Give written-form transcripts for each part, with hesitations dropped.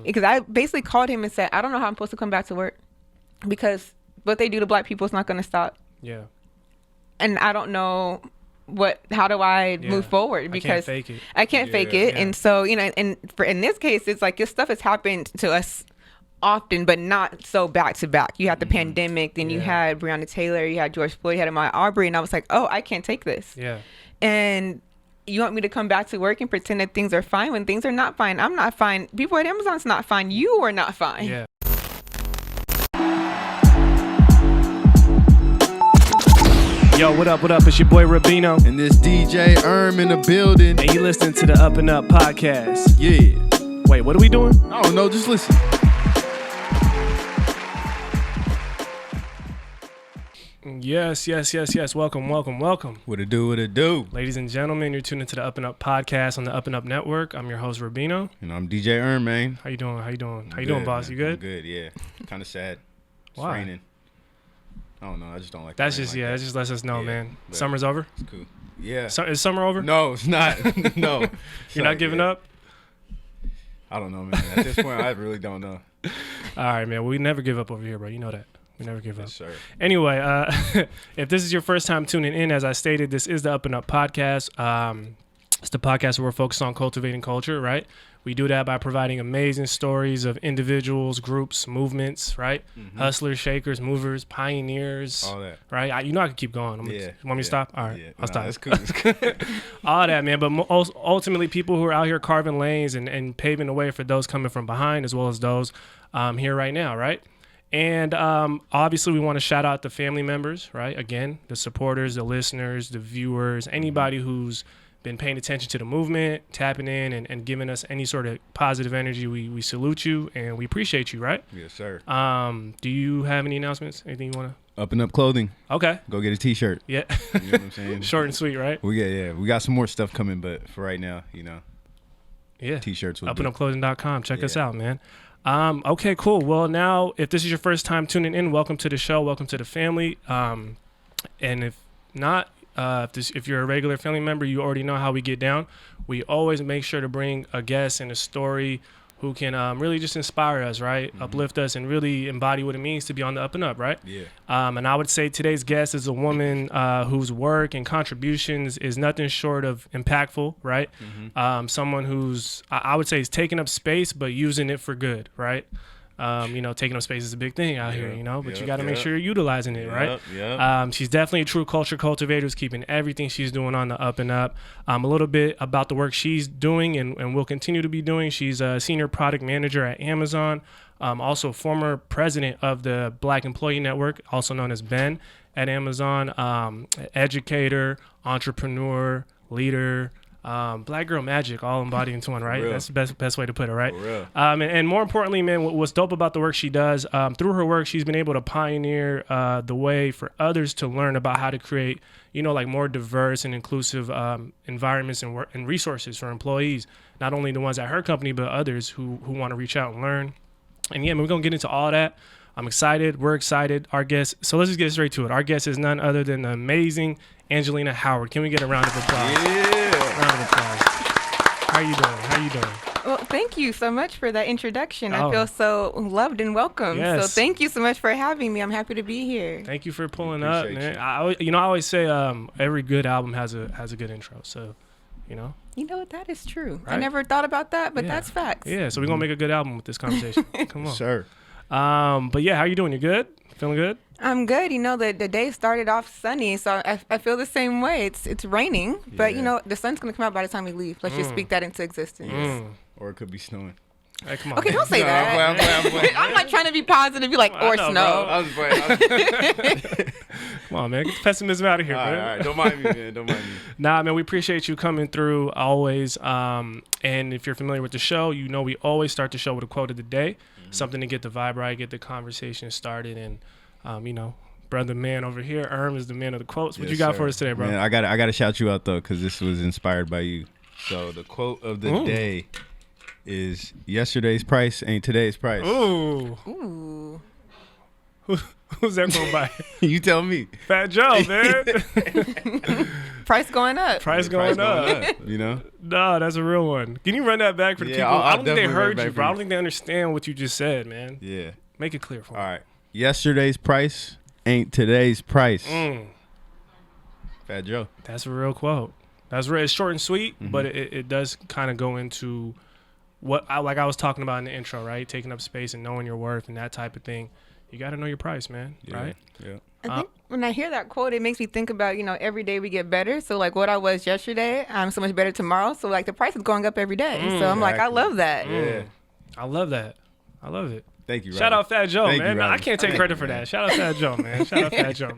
Because I basically called him and said, I don't know how I'm supposed to come back to work because what they do to black people is not going to stop. Yeah. And I don't know how do I move forward because I can't fake it. And so, and in this case, it's like this stuff has happened to us often, but not so back to back. You had the pandemic, then you had Breonna Taylor, you had George Floyd, you had Ahmaud Arbery, and I was like, oh, I can't take this. Yeah. And you want me to come back to work and pretend that things are fine when things are not fine? I'm not fine. People at Amazon's not fine. You are not fine. Yeah. Yo, what up? It's your boy Rubino. And this DJ in the building. And you listening to the UpNUp podcast. Yeah. Wait, what are we doing? I don't know, just listen. Yes. Welcome. What it do? Ladies and gentlemen, you're tuning into the UpNUp podcast on the UpNUp network. I'm your host, Rubino. And I'm DJ man. How you doing? How you doing, boss? Man. You good? I'm good, yeah. Kind of sad. It's Why? raining. I don't know. I just don't like That's rain just, like that. That just lets us know, man. Summer's over? It's cool. Yeah. Is summer over? No, it's not. No. You're not giving up? I don't know, man. At this point, I really don't know. All right, man. We never give up over here, bro. You know that. We never give up. Yes, sir. Anyway, if this is your first time tuning in, as I stated, this is the UpNUp podcast. It's the podcast where we're focused on cultivating culture, right? We do that by providing amazing stories of individuals, groups, movements, right? Mm-hmm. Hustlers, shakers, movers, pioneers. All that. Right? I could keep going. You want me to stop? All right, I'll stop. That's cool. All that, man. But ultimately, people who are out here carving lanes and paving the way for those coming from behind as well as those here right now, right? And obviously, we want to shout out the family members, right? Again, the supporters, the listeners, the viewers, anybody who's been paying attention to the movement, tapping in and giving us any sort of positive energy. We salute you and we appreciate you, right? Yes, sir. Do you have any announcements? Anything you want to? UpNUp clothing. Okay. Go get a t-shirt. Yeah. You know what I'm saying? Short and sweet, right? We got some more stuff coming, but for right now, yeah, t-shirts will UpNUpClothing.com. Check us out, man. Okay, cool. Well, now, if this is your first time tuning in, welcome to the show. Welcome to the family. And if not, if you're a regular family member, you already know how we get down. We always make sure to bring a guest and a story who can really just inspire us, right? Mm-hmm. Uplift us and really embody what it means to be on the up and up, right? Yeah. And I would say today's guest is a woman whose work and contributions is nothing short of impactful, right? Mm-hmm. Someone who's, I would say, is taking up space, but using it for good, right? Taking up space is a big thing out here, but you got to make sure you're utilizing it, right? Yeah. She's definitely a true culture cultivator who's keeping everything she's doing on the up and up. A little bit about the work she's doing and will continue to be doing. She's a senior product manager at Amazon, also former president of the Black Employee Network, also known as BEN at Amazon, educator, entrepreneur, leader, Black girl magic, all embodied into one, right? That's the best way to put it, right? And more importantly, man, what's dope about the work she does, through her work, she's been able to pioneer the way for others to learn about how to create, more diverse and inclusive environments and resources for employees, not only the ones at her company, but others who want to reach out and learn. And yeah, man, we're going to get into all that. I'm excited. We're excited. Our guest, so let's just get straight to it. Our guest is none other than the amazing Angelina Howard. Can we get a round of applause? Yeah. Round of applause. How you doing? Well, thank you so much for that introduction. I feel so loved and welcome. Yes. So thank you so much for having me. I'm happy to be here. Thank you for pulling up, man. I always say every good album has a good intro. So, You know what? That is true. Right? I never thought about that, but that's facts. Yeah, so we're going to make a good album with this conversation. Come on. Sure. But yeah, how you doing? You good? Feeling good? I'm good. The day started off sunny, so I feel the same way. It's raining, but the sun's going to come out by the time we leave. Let's just speak that into existence. Or it could be snowing. Hey, come on. Okay, don't say that. I'm not trying to be positive. Be like, or snow. I was playing. Come on, man. Get the pessimism out of here, all man. All right. Don't mind me, man. Don't mind me. Nah, man, we appreciate you coming through always. And if you're familiar with the show, we always start the show with a quote of the day, something to get the vibe right, get the conversation started. And, brother man over here, is the man of the quotes. What you got for us today, bro? Man, I got to shout you out, though, because this was inspired by you. So the quote of the day is, yesterday's price ain't today's price. Ooh. Who's that going by? You tell me. Fat Joe, man. Price going up. Price going up. You know? No, that's a real one. Can you run that back for the people? I don't think they heard you, bro. I don't think they understand what you just said, man. Yeah. Make it clear for me. All right. Yesterday's price ain't today's price. Fat Joe. That's a real quote. That's real. It's short and sweet, but it does kind of go into what I was talking about in the intro, right? Taking up space and knowing your worth and that type of thing. You got to know your price, man. Right? Yeah. I think when I hear that quote, it makes me think about, every day we get better. So like what I was yesterday, I'm so much better tomorrow. So like the price is going up every day. So I'm like, I love that. Yeah. I love that. I love it. Thank you, Robin. Shout out Fat Joe, Thank man. you, No, I can't take credit for that. Shout out Fat Joe, man. Shout out Fat Joe,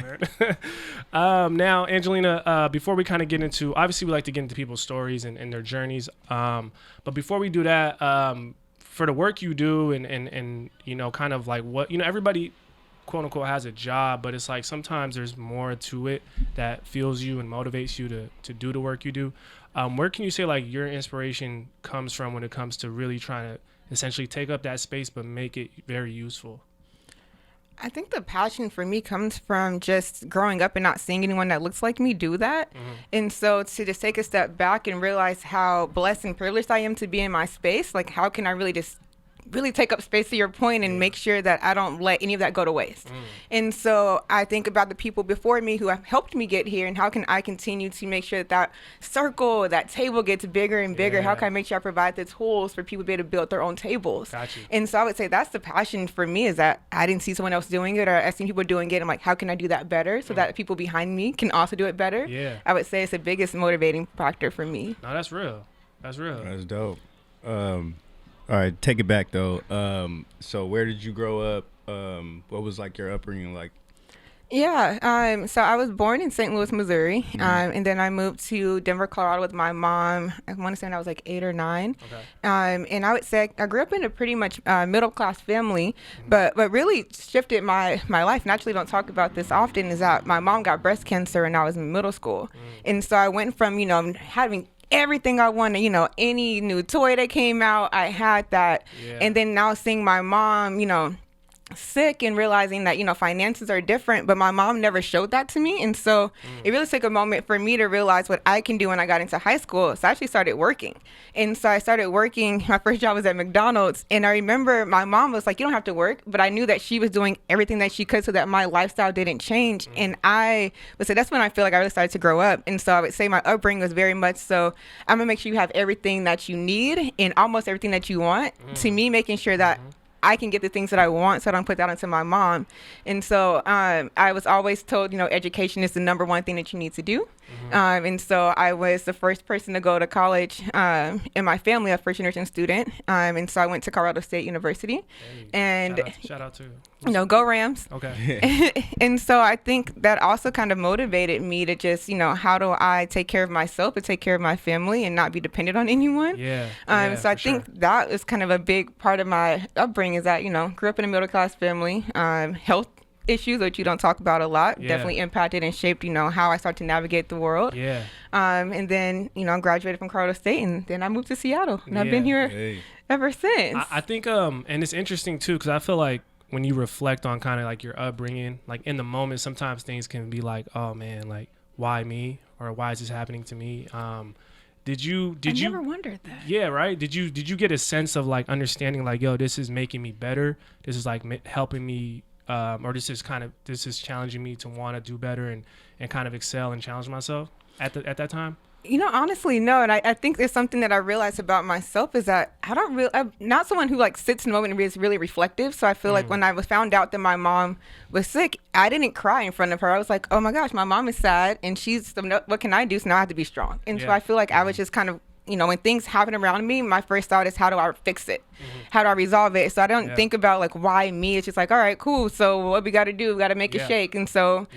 man. Now, Angelina, before we kind of get into, obviously we like to get into people's stories and their journeys. But before we do that, for the work you do and kind of like what, everybody, quote unquote, has a job, but it's like sometimes there's more to it that fuels you and motivates you to do the work you do. Where can you say like your inspiration comes from when it comes to really trying to essentially take up that space but make it very useful? I think the passion for me comes from just growing up and not seeing anyone that looks like me do that. And so to just take a step back and realize how blessed and privileged I am to be in my space, like how can I really take up space to your point and make sure that I don't let any of that go to waste. And so I think about the people before me who have helped me get here and how can I continue to make sure that circle, that table gets bigger and bigger. How can I make sure I provide the tools for people to be able to build their own tables? Gotcha. And so I would say that's the passion for me, is that I didn't see someone else doing it, or I seen people doing it. I'm like, how can I do that better so that people behind me can also do it better? Yeah. I would say it's the biggest motivating factor for me. No, that's real. That's real. That's dope. All right, take it back though. So where did you grow up? What was like your upbringing like? Yeah, so I was born in St. Louis, Missouri, and then I moved to Denver, Colorado with my mom. I want to say when I was like 8 or 9. Okay. And I would say I grew up in a pretty much middle-class family, but really shifted my life, and I actually don't talk about this often, is that my mom got breast cancer when I was in middle school. And so I went from, having everything I wanted, any new toy that came out, I had that. Yeah. And then now seeing my mom, sick and realizing that, finances are different, but my mom never showed that to me. And so it really took a moment for me to realize what I can do when I got into high school. So I actually started working. And so I started working. My first job was at McDonald's. And I remember my mom was like, you don't have to work. But I knew that she was doing everything that she could so that my lifestyle didn't change. And I would say that's when I feel like I really started to grow up. And so I would say my upbringing was very much so, I'm going to make sure you have everything that you need and almost everything that you want. To me, making sure that I can get the things that I want, so I don't put that onto my mom. And so I was always told, education is the number one thing that you need to do. And so I was the first person to go to college in my family, a first generation student. And so I went to Colorado State University. Hey, and shout out to go Rams. Okay. And so I think that also kind of motivated me to just, how do I take care of myself and take care of my family and not be dependent on anyone? So I think that was kind of a big part of my upbringing, is that, grew up in a middle class family, health issues, which you don't talk about a lot, definitely impacted and shaped, how I start to navigate the world. And then, I graduated from Colorado State, and then I moved to Seattle, and I've been here ever since. I think, and it's interesting too, because I feel like when you reflect on kind of like your upbringing, like in the moment, sometimes things can be like, oh man, like why me, or why is this happening to me? Did you never wondered that. Yeah, right. Did you get a sense of like understanding like, yo, this is making me better, this is like helping me, or this is challenging me to want to do better and kind of excel and challenge myself at that time? Honestly, no. And I think there's something that I realized about myself, is that I'm not someone who like sits in the moment and is really reflective. So I feel like when I found out that my mom was sick, I didn't cry in front of her. I was like, oh my gosh, my mom is sad and what can I do? So now I have to be strong. And so I feel like I was just kind of, when things happen around me, my first thought is, how do I fix it? How do I resolve it? So I don't think about like, why me? It's just like, all right, cool. So what we got to do? We got to make it shake. And so,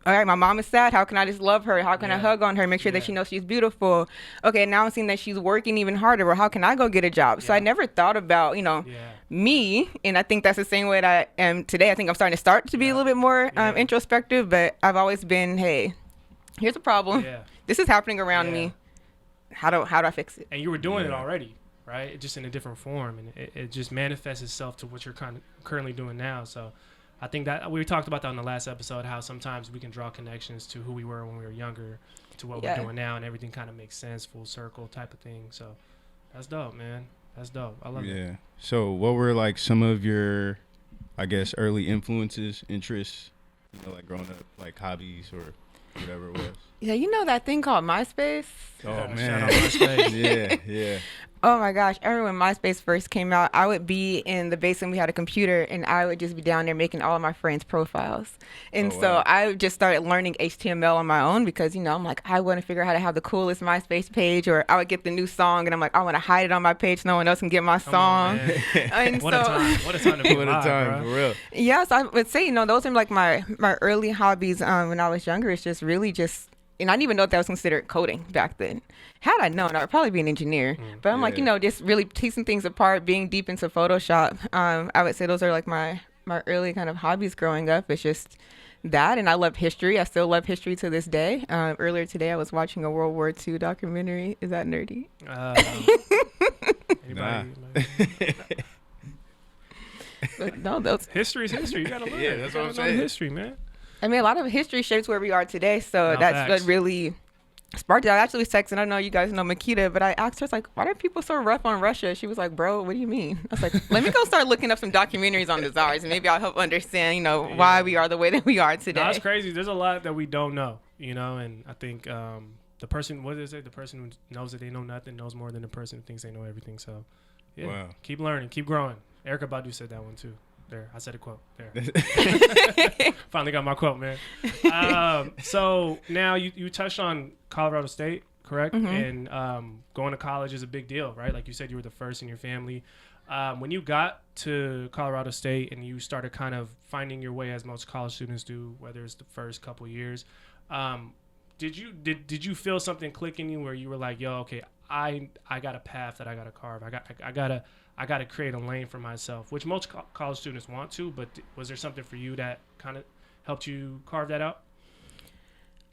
all right, my mom is sad. How can I just love her? How can I hug on her, make sure that she knows she's beautiful? Okay, now I'm seeing that she's working even harder. Well, how can I go get a job? So I never thought about, me. And I think that's the same way that I am today. I think I'm starting to be a little bit more introspective, but I've always been, hey, here's a problem. This is happening around me. How do I fix it? And you were doing it already, right? Just in a different form. And it just manifests itself to what you're currently doing now. So I think that we talked about that in the last episode, how sometimes we can draw connections to who we were when we were younger to what we're doing now, and everything kind of makes sense, full circle type of thing. So that's dope, man. That's dope. I love it. Yeah. So what were like some of your, I guess, early influences, interests, like growing up, like hobbies or whatever it was? Yeah, you know that thing called MySpace? Oh, man. Shout out MySpace. Yeah. Oh my gosh, I remember when MySpace first came out, I would be in the basement, we had a computer, and I would just be down there making all of my friends' profiles. And so I just started learning HTML on my own because, I'm like, I want to figure out how to have the coolest MySpace page, or I would get the new song, and I'm like, I want to hide it on my page so no one else can get my song. And what a time. What a time to be alive, for real. Yes, I would say, those are like my early hobbies when I was younger. It's just really just, and I didn't even know if that was considered coding back then. Had I known, I would probably be an engineer. But I'm like, just really piecing things apart, being deep into Photoshop. I would say those are like my early kind of hobbies growing up. It's just that, and I love history. I still love history to this day. Earlier today, I was watching a World War II documentary. Is that nerdy? No, those history's history. You gotta learn. Yeah, that's what I'm saying. History, man. I mean, a lot of history shapes where we are today. So that's what really sparked it. I actually texted, I know you guys know Makita, but I asked her, like, why are people so rough on Russia? She was like, bro, what do you mean? I was like, let me go start looking up some documentaries on the czars, and maybe I'll help understand, why we are the way that we are today. No, it's crazy. There's a lot that we don't know, and I think the person, what is it? The person who knows that they know nothing knows more than the person who thinks they know everything. So, keep learning, keep growing. Erykah Badu said that one too. There, I said a quote. There. Finally got my quote, man. So now you touched on Colorado State, correct? Mm-hmm. And going to college is a big deal, right? Like you said, you were the first in your family. When you got to Colorado State and you started kind of finding your way, as most college students do, whether it's the first couple years, did you feel something click in you where you were like, yo, okay, I got a path that I got to carve. I got to create a lane for myself, which most college students want to, but was there something for you that kind of helped you carve that out?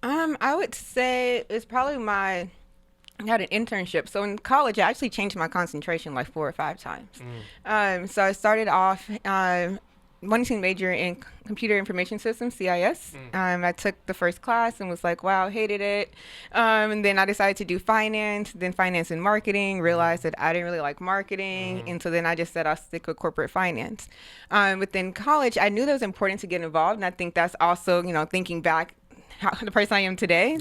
I would say it's probably I had an internship. So in college, I actually changed my concentration like 4 or 5 times. So I started off wanting to major in computer information systems, CIS. I took the first class and was like, wow, hated it. And then I decided to do finance, then finance and marketing, realized that I didn't really like marketing. And so then I just said I'll stick with corporate finance. Within college, I knew that it was important to get involved. And I think that's also, thinking back, the person I am today.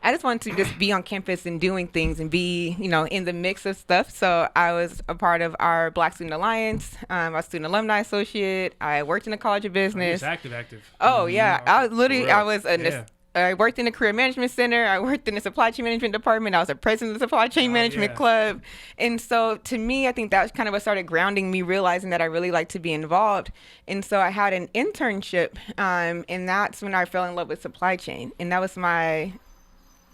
I just wanted to just be on campus and doing things and be, in the mix of stuff. So I was a part of our Black Student Alliance. I was Student Alumni Associate. I worked in the College of Business. Active. Oh, yeah. I was literally, I worked in the Career Management Center. I worked in the Supply Chain Management Department. I was a president of the Supply Chain Management Club. And so to me, I think that's kind of what started grounding me, realizing that I really like to be involved. And so I had an internship, and that's when I fell in love with supply chain. And that was my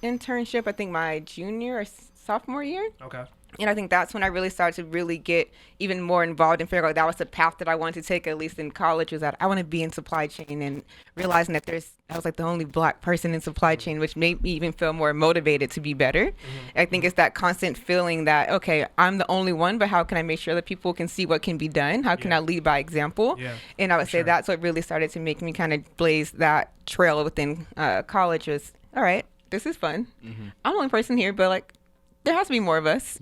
internship, I think my junior or sophomore year. Okay. And I think that's when I really started to really get even more involved and figure out that was the path that I wanted to take, at least in college, was that I want to be in supply chain, and realizing that I was like the only Black person in supply chain, which made me even feel more motivated to be better. I think it's that constant feeling that, okay, I'm the only one, but how can I make sure that people can see what can be done? How can I lead by example? And I would say that's what really started to make me kind of blaze that trail within college was, all right, this is fun. I'm the only person here, but like, there has to be more of us.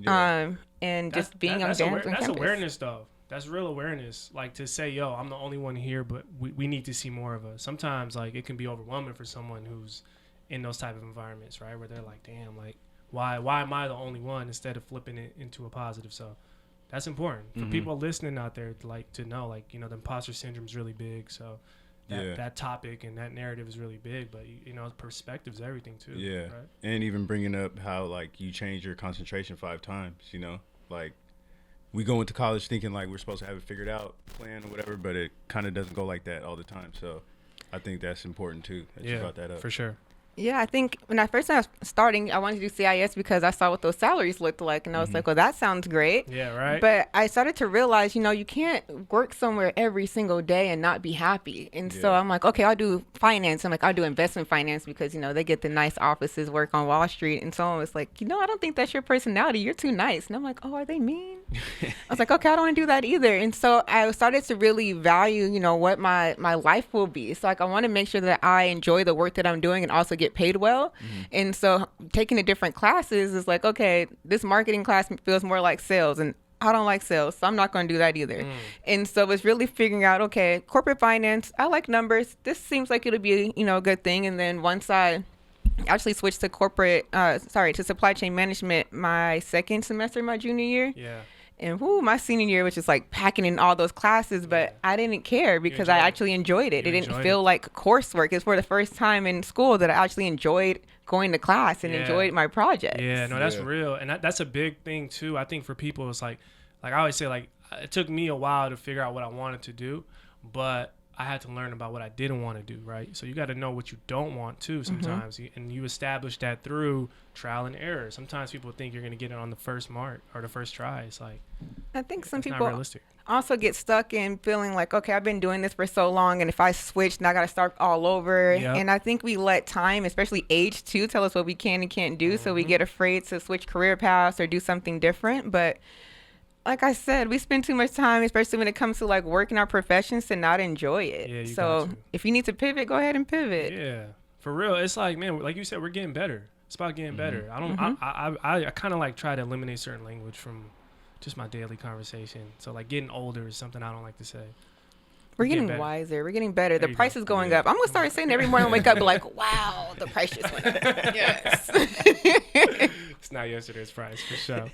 And just being on campus. That's awareness, though. That's real awareness. Like, to say, yo, I'm the only one here, but we need to see more of us. Sometimes, like, it can be overwhelming for someone who's in those type of environments, right? Where they're like, damn, like, why am I the only one, instead of flipping it into a positive? So that's important for people listening out there to know, like, the imposter syndrome is really big. So that topic and that narrative is really big, but perspective is everything too. Right? And even bringing up how like you change your concentration 5 times, like we go into college thinking like we're supposed to have it figured out, plan or whatever, but it kind of doesn't go like that all the time. So I think that's important too that you brought that up. For sure. Yeah, I think when I first started starting, I wanted to do CIS because I saw what those salaries looked like. And I was like, well, that sounds great. Yeah, right. But I started to realize, you can't work somewhere every single day and not be happy. And so I'm like, okay, I'll do finance. I'm like, I'll do investment finance because, they get the nice offices, work on Wall Street. And someone was like, I don't think that's your personality. You're too nice. And I'm like, oh, are they mean? I was like, okay, I don't want to do that either. And so I started to really value, what my life will be. So like, I want to make sure that I enjoy the work that I'm doing and also get paid well. And so taking the different classes is like, okay, this marketing class feels more like sales, and I don't like sales, so I'm not going to do that either. And so it's really figuring out, okay, corporate finance, I like numbers. This seems like it'll be, a good thing. And then once I actually switched to to supply chain management my second semester, my junior year. Yeah. And my senior year was just like packing in all those classes, but I didn't care because I actually enjoyed it. It didn't feel like coursework. It's for the first time in school that I actually enjoyed going to class and enjoyed my projects. Yeah, no, that's real. And that's a big thing too. I think for people, it's like I always say, like, it took me a while to figure out what I wanted to do, but I had to learn about what I didn't want to do, right? So you got to know what you don't want to sometimes, and you establish that through trial and error. Sometimes people think you're going to get it on the first mark or the first try. It's like, I think some people also get stuck in feeling like, okay, I've been doing this for so long, and if I switch, now I got to start all over. Yep. And I think we let time, especially age too, tell us what we can and can't do. So we get afraid to switch career paths or do something different. But like I said, we spend too much time, especially when it comes to like working our professions, to not enjoy it. Yeah, so if you need to pivot, go ahead and pivot. Yeah, for real. It's like, man, like you said, we're getting better. It's about getting better. I kind of like try to eliminate certain language from just my daily conversation. So like getting older is something I don't like to say. We're getting wiser. We're getting better. The price is going up. I'm going to start saying every morning I wake up, be like, wow, the price just went up. Yes. It's not yesterday's price, for sure.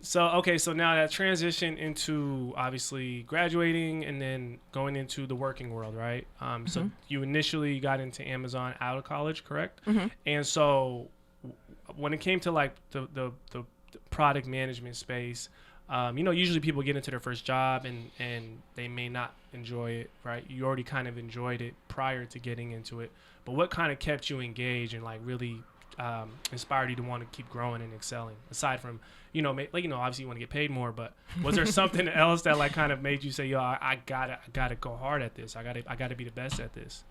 So now that transition into obviously graduating and then going into the working world, right? So you initially got into Amazon out of college, correct? And so when it came to like the product management space, usually people get into their first job and they may not enjoy it, right? You already kind of enjoyed it prior to getting into it, but what kind of kept you engaged and like really inspired you to want to keep growing and excelling? Aside from, obviously you want to get paid more, but was there something else that like kind of made you say, yo, I gotta go hard at this. I gotta be the best at this?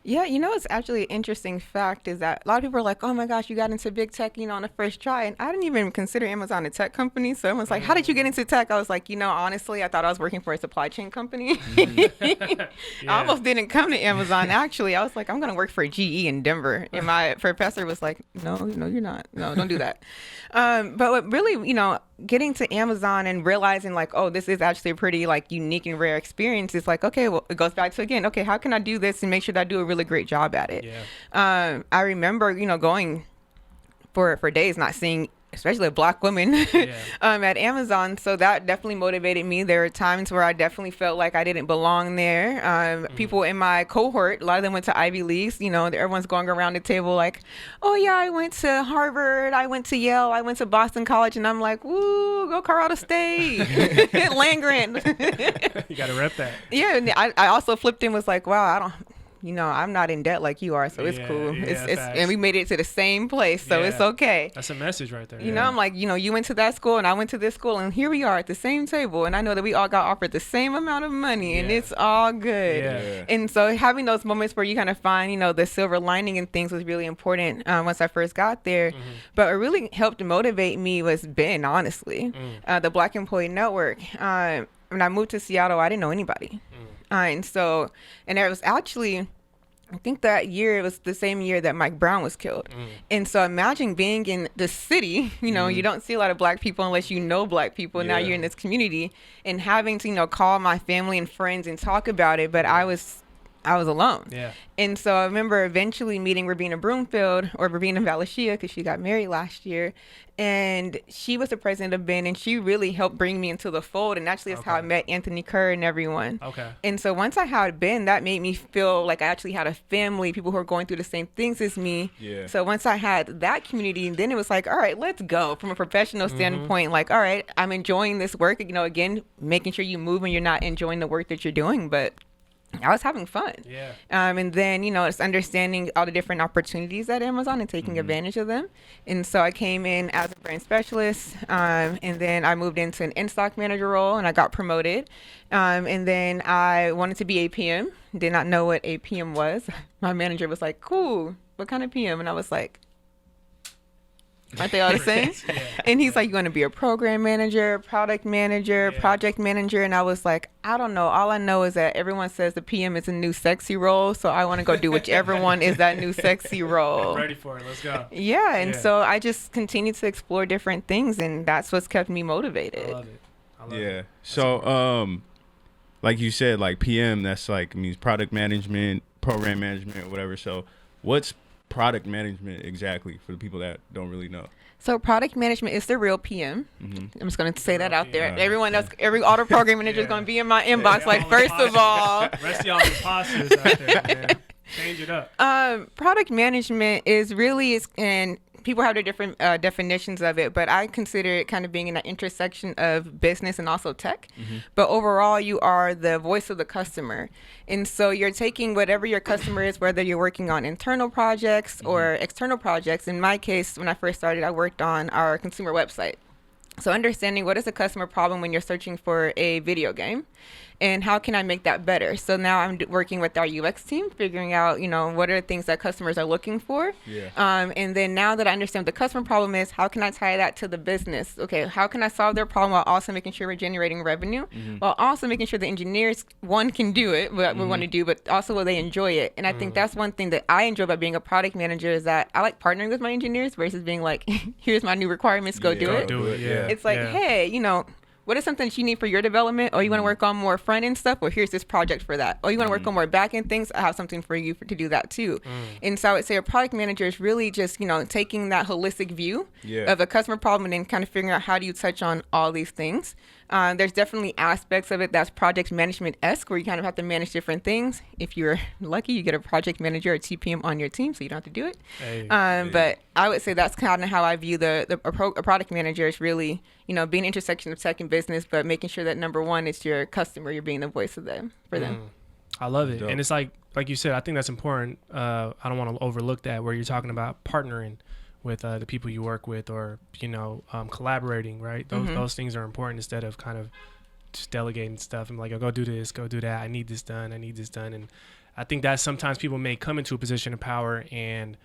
Yeah, it's actually an interesting fact is that a lot of people are like, oh my gosh, you got into big tech, on the first try. And I didn't even consider Amazon a tech company. So everyone's like, how did you get into tech? I was like, honestly, I thought I was working for a supply chain company. I almost didn't come to Amazon, actually. I was like, I'm going to work for GE in Denver. And my professor was like, no, you're not. No, don't do that. But what really, getting to Amazon and realizing like, oh, this is actually a pretty like unique and rare experience. It's like, okay, well, it goes back to again, okay, how can I do this and make sure that I do a really great job at it? Yeah. I remember, going for days not seeing especially a Black woman at Amazon. So that definitely motivated me. There were times where I definitely felt like I didn't belong there. People in my cohort, a lot of them went to Ivy Leagues. Everyone's going around the table like, oh yeah, I went to Harvard, I went to Yale, I went to Boston College. And I'm like, woo, go Colorado State, land grant. You got to rep that. Yeah. And I also flipped and was like, wow, I'm not in debt like you are, so it's cool. And we made it to the same place, so it's okay. That's a message right there. I'm like, you went to that school and I went to this school, and here we are at the same table, and I know that we all got offered the same amount of money, and it's all good. Yeah. And so having those moments where you kind of find, the silver lining and things was really important once I first got there. But what really helped motivate me was Ben, honestly, the Black Employee Network. When I moved to Seattle, I didn't know anybody. And there was actually, I think that year, it was the same year that Mike Brown was killed. And so imagine being in the city, you don't see a lot of Black people unless you know Black people. Now you're in this community and having to, call my family and friends and talk about it. But I was alone. Yeah. And so I remember eventually meeting Rabina Broomfield, or Rabina Valashia, because she got married last year. And she was the president of Ben, and she really helped bring me into the fold. And actually that's how I met Anthony Kerr and everyone. Okay. And so once I had Ben, that made me feel like I actually had a family, people who are going through the same things as me. Yeah. So once I had that community, then it was like, all right, let's go. From a professional standpoint, like, all right, I'm enjoying this work. Again, making sure you move when you're not enjoying the work that you're doing, but I was having fun. Yeah. And then, it's understanding all the different opportunities at Amazon and taking advantage of them. And so I came in as a brand specialist, and then I moved into an in-stock manager role, and I got promoted. And then I wanted to be a PM. Did not know what a PM was. My manager was like, cool, what kind of PM? And I was like, Aren't they all the same? Yeah. And he's like, you want to be a program manager, product manager, project manager. And I was like, I don't know. All I know is that everyone says the PM is a new sexy role. So I want to go do whichever one is that new sexy role. I'm ready for it. Let's go. Yeah. And so I just continue to explore different things. And that's what's kept me motivated. I love it. Yeah. So, like you said, like PM, that's like means product management, program management, whatever. So what's product management exactly for the people that don't really know? So product management is the real PM. I'm just going to say that out there. Everyone else, every auto program manager is going to be in my inbox. Like, first of all, rest of y'all imposters out there, man. Change it up. Product management is really, and people have their different definitions of it, but I consider it kind of being in that intersection of business and also tech. But overall, you are the voice of the customer. And so you're taking whatever your customer is, whether you're working on internal projects or external projects. In my case, when I first started, I worked on our consumer website. So understanding what is a customer problem when you're searching for a video game, and how can I make that better? So now I'm working with our UX team, figuring out, what are the things that customers are looking for? And then now that I understand what the customer problem is, how can I tie that to the business? Okay, how can I solve their problem while also making sure we're generating revenue, while also making sure the engineers, one, can do it, what we want to do, but also will they enjoy it? And I think that's one thing that I enjoy about being a product manager is that I like partnering with my engineers versus being like, here's my new requirements, go do it. It's like, hey, what is something that you need for your development? Or you want to work on more front end stuff? Well, here's this project for that. Or you want to work on more back end things? I have something for you to do that too. And so I would say a product manager is really just, taking that holistic view of a customer problem and then kind of figuring out how do you touch on all these things. There's definitely aspects of it that's project management-esque where you kind of have to manage different things. If you're lucky, you get a project manager or TPM on your team, so you don't have to do it. But I would say that's kind of how I view a product manager is really, being an intersection of tech and business, but making sure that number one is your customer, you're being the voice of them for them. I love it. Dope. And it's like you said, I think that's important. I don't want to overlook that where you're talking about partnering with the people you work with or, collaborating, right? Those things are important instead of kind of just delegating stuff and like, oh, go do this, go do that. I need this done. And I think that sometimes people may come into a position of power and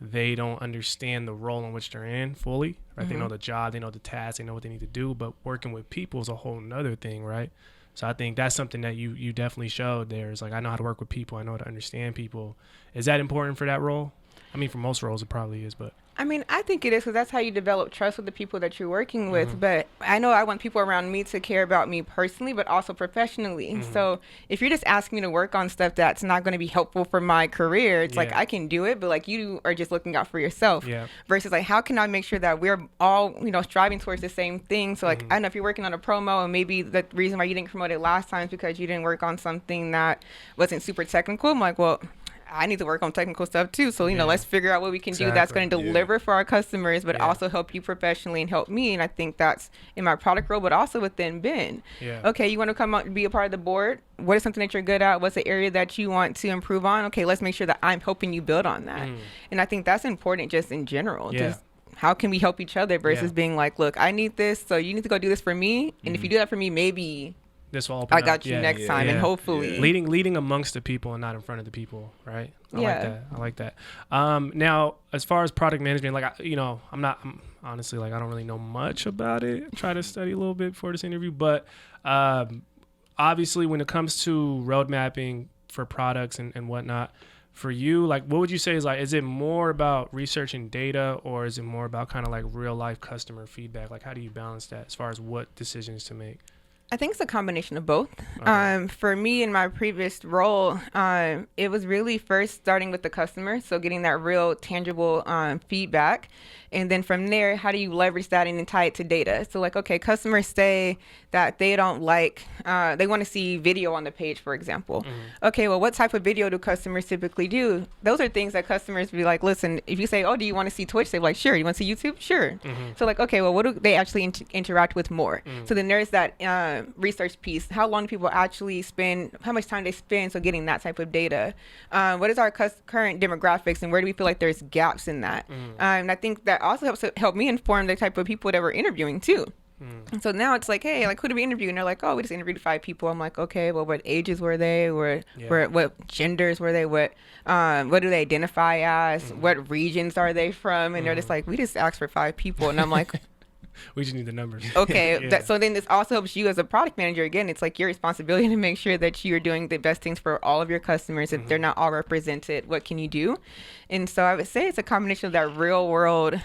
they don't understand the role in which they're in fully, right? They know the job, they know the task, they know what they need to do, but working with people is a whole nother thing, right? So I think that's something that you definitely showed there. Is like, I know how to work with people. I know how to understand people. Is that important for that role? I mean, for most roles, it probably is, but. I think it is because that's how you develop trust with the people that you're working with. But I know I want people around me to care about me personally, but also professionally. So if you're just asking me to work on stuff that's not going to be helpful for my career, it's like I can do it, but like you are just looking out for yourself. Versus like, how can I make sure that we're all, striving towards the same thing? So like, I don't know if you're working on a promo and maybe the reason why you didn't promote it last time is because you didn't work on something that wasn't super technical. I'm like, well, I need to work on technical stuff too. So, let's figure out what we can do that's going to deliver for our customers, but also help you professionally and help me. And I think that's in my product role, but also within Ben. Okay, you want to come out and be a part of the board? What is something that you're good at? What's the area that you want to improve on? Okay, let's make sure that I'm helping you build on that. And I think that's important just in general. Just how can we help each other versus being like, look, I need this, so you need to go do this for me. And if you do that for me, maybe this will open I got you next time, and hopefully leading amongst the people and not in front of the people, right? I like that. Now, as far as product management, like I'm honestly like I don't really know much about it. I try to study a little bit before this interview, but obviously, when it comes to road mapping for products and whatnot, for you, like, what would you say is it more about researching data or is it more about kind of like real life customer feedback? Like, how do you balance that as far as what decisions to make? I think it's a combination of both. Okay. For me in my previous role, it was really first starting with the customer. So getting that real tangible feedback. And then from there, how do you leverage that and then tie it to data? So like, okay, customers say that they don't like, they want to see video on the page, for example. Okay, well, what type of video do customers typically do? Those are things that customers be like, listen, if you say, oh, do you want to see Twitch? They're like, sure. You want to see YouTube? Sure. So like, okay, well, what do they actually interact with more? So then there's that research piece. How long do people actually spend, how much time they spend? So getting that type of data. What is our current demographics and where do we feel like there's gaps in that? And I think that also help me inform the type of people that we're interviewing too. So now it's like, hey, like, who did we interview? And they're like, oh, we just interviewed 5 people. I'm like, okay, well, what ages were they? What genders were they? What do they identify as? What regions are they from? And they're just like, we just asked for 5 people. And I'm like, we just need the numbers. Okay. So then this also helps you as a product manager. Again, it's like your responsibility to make sure that you're doing the best things for all of your customers. If they're not all represented, what can you do? And so I would say it's a combination of that real world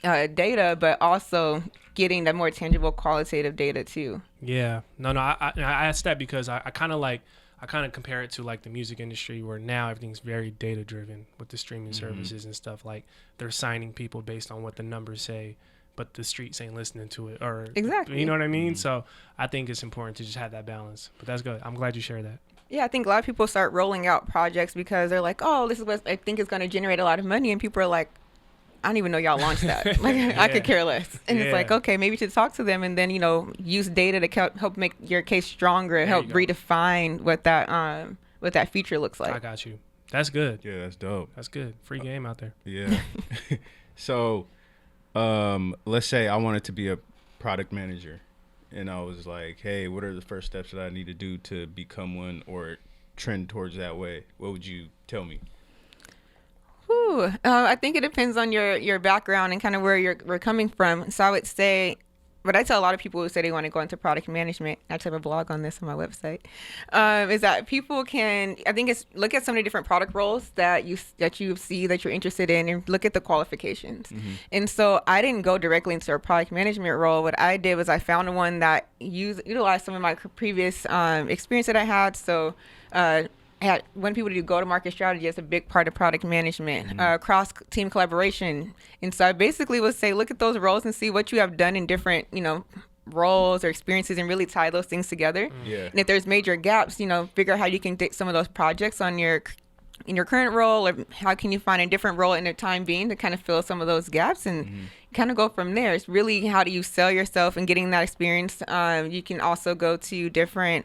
data, but also getting the more tangible qualitative data too. Yeah. No, I asked that because I kind of compare it to like the music industry, where now everything's very data driven with the streaming services and stuff. Like they're signing people based on what the numbers say, but the streets ain't listening to it, or exactly, you know what I mean? So I think it's important to just have that balance, but that's good. I'm glad you shared that. Yeah, I think a lot of people start rolling out projects because they're like, oh, this is what I think is going to generate a lot of money. And people are like, I don't even know y'all launched that. Like, I could care less. And it's like, okay, maybe you should talk to them and then, use data to help make your case stronger, help redefine what that feature looks like. I got you. That's good. Yeah, that's dope. That's good. Free game out there. Yeah. So, let's say I wanted to be a product manager and I was like, hey, what are the first steps that I need to do to become one or trend towards that way? What would you tell me? I think it depends on your background and kind of where you're coming from. So I would say, what I tell a lot of people who say they want to go into product management, I actually have a blog on this on my website, is that people can, I think it's look at some of the different product roles that you see that you're interested in and look at the qualifications. And so I didn't go directly into a product management role. What I did was I found one that utilized some of my previous experience that I had. So when people do go-to-market strategy, it's a big part of product management, cross-team collaboration. And so I basically would say, look at those roles and see what you have done in different, roles or experiences and really tie those things together. And if there's major gaps, figure out how you can take some of those projects in your current role, or how can you find a different role in the time being to kind of fill some of those gaps and kind of go from there. It's really how do you sell yourself and getting that experience. You can also go to different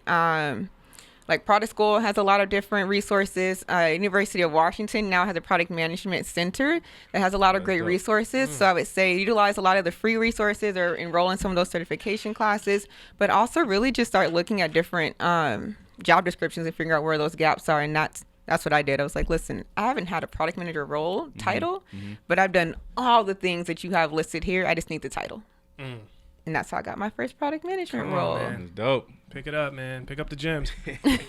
like product school has a lot of different resources. University of Washington now has a product management center that has a lot of great resources. So I would say utilize a lot of the free resources or enroll in some of those certification classes, but also really just start looking at different job descriptions and figure out where those gaps are. And that's what I did. I was like, listen, I haven't had a product manager role title, but I've done all the things that you have listed here. I just need the title. And that's how I got my first product management role. Man. That's dope. Pick it up, man. Pick up the gems.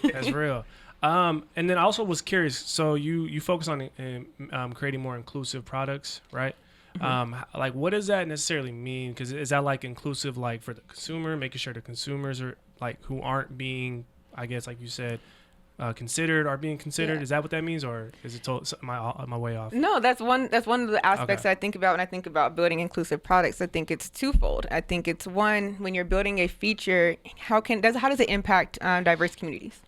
That's real. And then I also was curious. So you focus on creating more inclusive products, right? Like, what does that necessarily mean? Because is that like inclusive, like for the consumer, making sure the consumers are like who aren't being, I guess, like you said, considered are being considered. Is that what that means, or is it am I way off? No, that's one of the aspects that I think about when I think about building inclusive products. I think it's twofold. I think it's one, when you're building a feature, how does it impact diverse communities?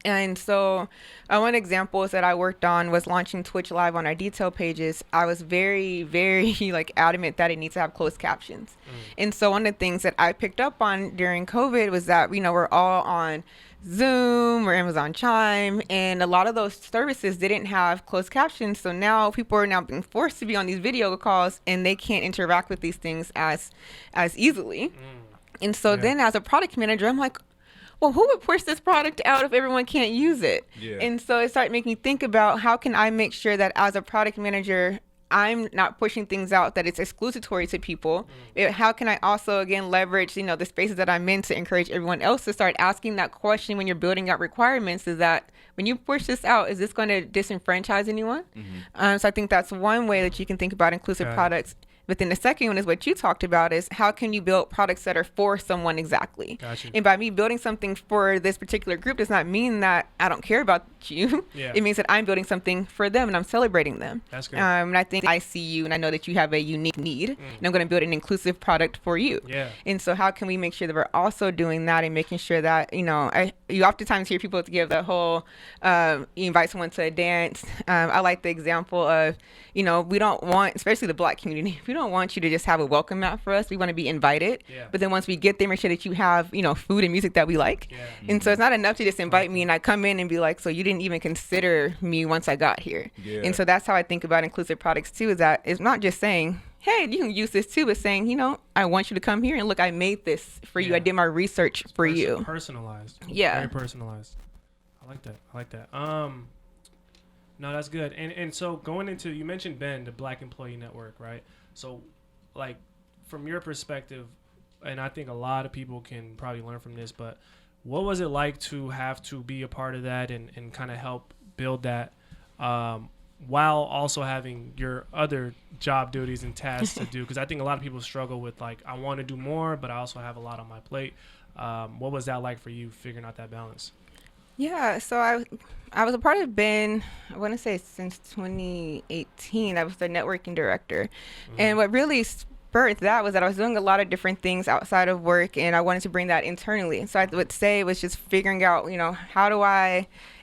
And so one example that I worked on was launching Twitch Live on our detail pages. I was very, very adamant that it needs to have closed captions. And so one of the things that I picked up on during COVID was that, we're all on Zoom or Amazon Chime, and a lot of those services didn't have closed captions. So now people are now being forced to be on these video calls, and they can't interact with these things as easily. And so then as a product manager, I'm like, well, who would push this product out if everyone can't use it? And so it started making me think about how can I make sure that as a product manager, I'm not pushing things out that it's exclusatory to people. How can I also, again, leverage, the spaces that I'm in to encourage everyone else to start asking that question when you're building out requirements, is that when you push this out, is this going to disenfranchise anyone? So I think that's one way that you can think about inclusive products. But then the second one is what you talked about, is how can you build products that are for someone exactly? Gotcha. And by me building something for this particular group does not mean that I don't care about you. It means that I'm building something for them and I'm celebrating them. That's great. And I think I see you and I know that you have a unique need, and I'm going to build an inclusive product for you. And so how can we make sure that we're also doing that and making sure that, you oftentimes hear people give the whole, you invite someone to a dance. I like the example of, we don't want, especially the Black community, we don't want you to just have a welcome mat for us. We want to be invited. But then once we get there, make sure that you have, food and music that we like. And so it's not enough to just invite me and I come in and be like, so you didn't even consider me once I got here. And so that's how I think about inclusive products too, is that it's not just saying, hey, you can use this too, but saying, you know, I want you to come here and look, I made this for you. I did my research for you. Personalized. Yeah. Very personalized. I like that. No, that's good. And so going into, you mentioned Ben, the Black Employee Network, right? So like from your perspective, and I think a lot of people can probably learn from this, but what was it like to have to be a part of that and kind of help build that while also having your other job duties and tasks to do? Because I think a lot of people struggle with, like, I want to do more, but I also have a lot on my plate. What was that like for you, figuring out that balance? Yeah, so I was a part of Ben, I want to say since 2018. I was the networking director. And what really spurred that was that I was doing a lot of different things outside of work, and I wanted to bring that internally. So I would say it was just figuring out, you know,